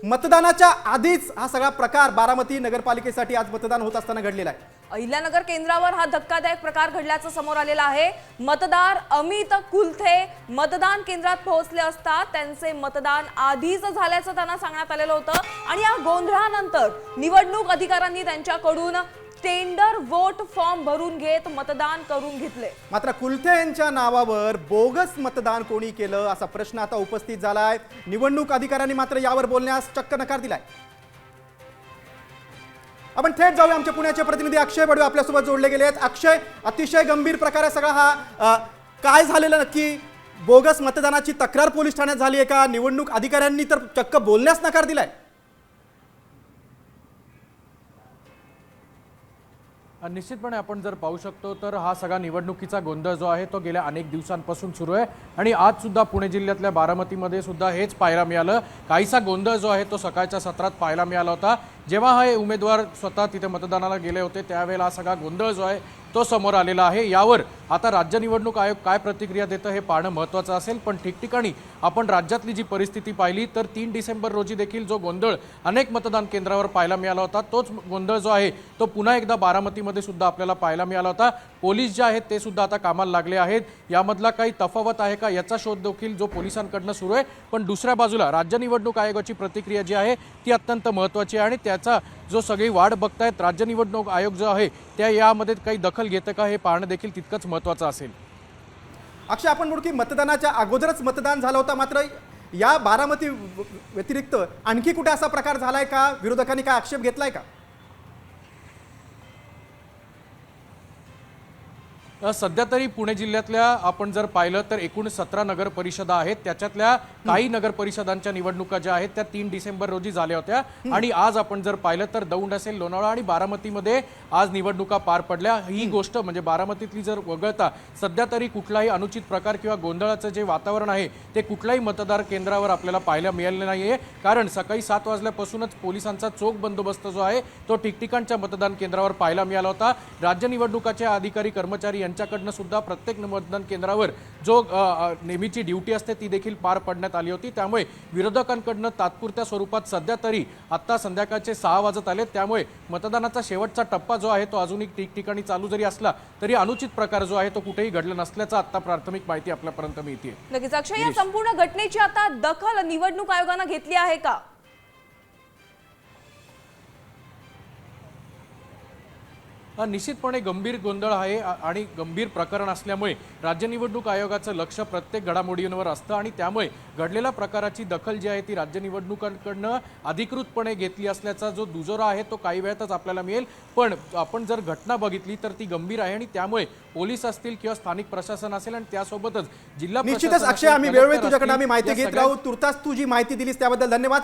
मतदानाच्या आधीच हा सगळा प्रकार बारामती नगरपालिकेसाठी आज मतदान होत असताना घडलेला आहे। अहिल्यानगर केंद्रावर हा धक्कादायक प्रकार घडल्याचं समोर आलेला आहे। मतदार अमित कुलथे मतदान केंद्रात पोहोचले असता त्यांचे मतदान आधीच झाल्याचं त्यांना सांगण्यात आलेलं होतं आणि या गोंधळानंतर निवडणूक अधिकाऱ्यांनी त्यांच्याकडून टेंडर वोट फॉर्म भरून घेत मतदान करून घेतले। मात्र कुलथे यांच्या नावावर बोगस मतदान कोणी केलं असा प्रश्न आता उपस्थित झालाय। निवडणूक अधिकाऱ्यांनी मात्र यावर बोलण्यास चक्क नकार दिलाय। आपण थेट जाऊया, आमचे पुण्याचे प्रतिनिधी अक्षय बडवे आपल्यासोबत जोडले गेले आहेत। अक्षय, अतिशय गंभीर प्रकार सगळा हा काय झालेलं नक्की? बोगस मतदानाची तक्रार पोलीस ठाण्यात झाली आहे का? निवडणूक अधिकाऱ्यांनी तर चक्क बोलण्यास नकार दिलाय। निश्चितपणे आपण जर पाहू शकतो तर हा सगळा निवडणुकीचा गोंधळ जो आहे तो गेल्या अनेक दिवसांपासून सुरू आहे आणि आज सुद्धा पुणे जिल्ह्यातल्या बारामतीमध्ये सुद्धा हेच पाहायला मिळालं। काहीसा गोंधळ जो आहे तो सकाळच्या सत्रात पाहायला मिळाला होता। जेव्हा हे उमेदवार स्वतः तिथे मतदानाला गेले होते त्यावेळेला हा सगळा गोंधळ जो आहे तो समोर आलेला आहे। यावर आता राज्य निवडणूक आयोग काय प्रतिक्रिया देतं हे पाहणं महत्त्वाचं असेल। पण ठिकठिकाणी आपण राज्यातली जी परिस्थिती पाहिली तर 3 डिसेंबर रोजी देखील जो गोंधळ अनेक मतदान केंद्रावर पाहायला मिळाला होता तोच गोंधळ जो आहे तो पुन्हा एकदा बारामतीमध्ये सुद्धा आपल्याला पाहायला मिळाला होता। पोलीस जे आहेत ते सुद्धा आता कामाला लागले आहेत। यामधला काही तफावत आहे का याचा शोध देखील जो पोलिसांकडनं सुरू आहे। पण दुसऱ्या बाजूला राज्य निवडणूक आयोगाची प्रतिक्रिया जी आहे ती अत्यंत महत्त्वाची आहे आणि त्याचा जो सगळी वाट बघतायत राज्य निवडणूक आयोग जो आहे त्या यामध्ये काही दखल घेतं का हे पाहणं देखील तितकंच महत्त्वाचं असेल। अक्षय, आपण म्हणू की मतदानाच्या अगोदरच मतदान झालं होतं, मात्र या बारामती व्यतिरिक्त आणखी कुठे असा प्रकार झालाय का? विरोधकांनी काय आक्षेप घेतलाय का? सध्या तरी पुणे जिल्ह्यातल्या आपण जर पाहिलं तर एकूण 17 नगर परिषदा आहेत। त्याच्यातल्या काही नगर परिषदांच्या निवडणुका ज्या आहेत त्या 3 डिसेंबर रोजी झाल्या होत्या आणि आज आपण जर पाहिलं तर दौंड असेल, लोणावळा आणि बारामतीमध्ये आज निवडणुका पार पडल्या। ही गोष्ट म्हणजे बारामतीतली जर वगळता सध्या तरी कुठलाही अनुचित प्रकार किंवा गोंधळाचं जे वातावरण आहे ते कुठल्याही मतदार केंद्रावर आपल्याला पाहायला मिळालेलं नाहीये। कारण सकाळी 7 वाजल्यापासूनच पोलिसांचा चोख बंदोबस्त जो आहे तो ठिकठिकाणच्या मतदान केंद्रावर पाहायला मिळाला होता। राज्य निवडणुकाचे अधिकारी कर्मचारी यांच्याकडनं सुद्धा प्रत्येक मतदान केंद्रावर जो नेहमीची ड्युटी असते ती देखील पार पडण्यात आली होती। त्यामुळे विरोधकांकडनं तात्पुरत्या स्वरूपात सध्या तरी आता संध्याकाळचे 6 वाजत आले, त्यामुळे मतदानाचा शेवटचा टप्पा जो आहे तो अजूनही ठिकठिकाणी चालू जरी असला तरी अनुचित प्रकार जो आहे तो कुठेही घडला नसल्याचा आता प्राथमिक माहिती आपल्यापर्यंत मिळते। नक्कीच अक्षय, या संपूर्ण घटनेची आता दखल निवडणूक आयोगाने घेतली आहे का? निश्चितपणे गंभीर गोंधळ आहे आणि गंभीर प्रकरण असल्यामुळे राज्य निवडणूक आयोगाचं लक्ष प्रत्येक घडामोडींवर असतं आणि त्यामुळे घडलेल्या प्रकाराची दखल जी आहे ती राज्य निवडणुकांकडनं अधिकृतपणे घेतली असल्याचा जो दुजोरा आहे तो काही वेळातच आपल्याला मिळेल। पण आपण जर घटना बघितली तर ती गंभीर आहे आणि त्यामुळे पोलीस असतील किंवा स्थानिक प्रशासन असेल आणि त्यासोबतच जिल्हा निश्चितच अक्षय, आम्ही वेळोवेळी तुझ्याकडे आम्ही माहिती घेत राहू। तुर्तास तू जी माहिती दिलीस त्याबद्दल धन्यवाद।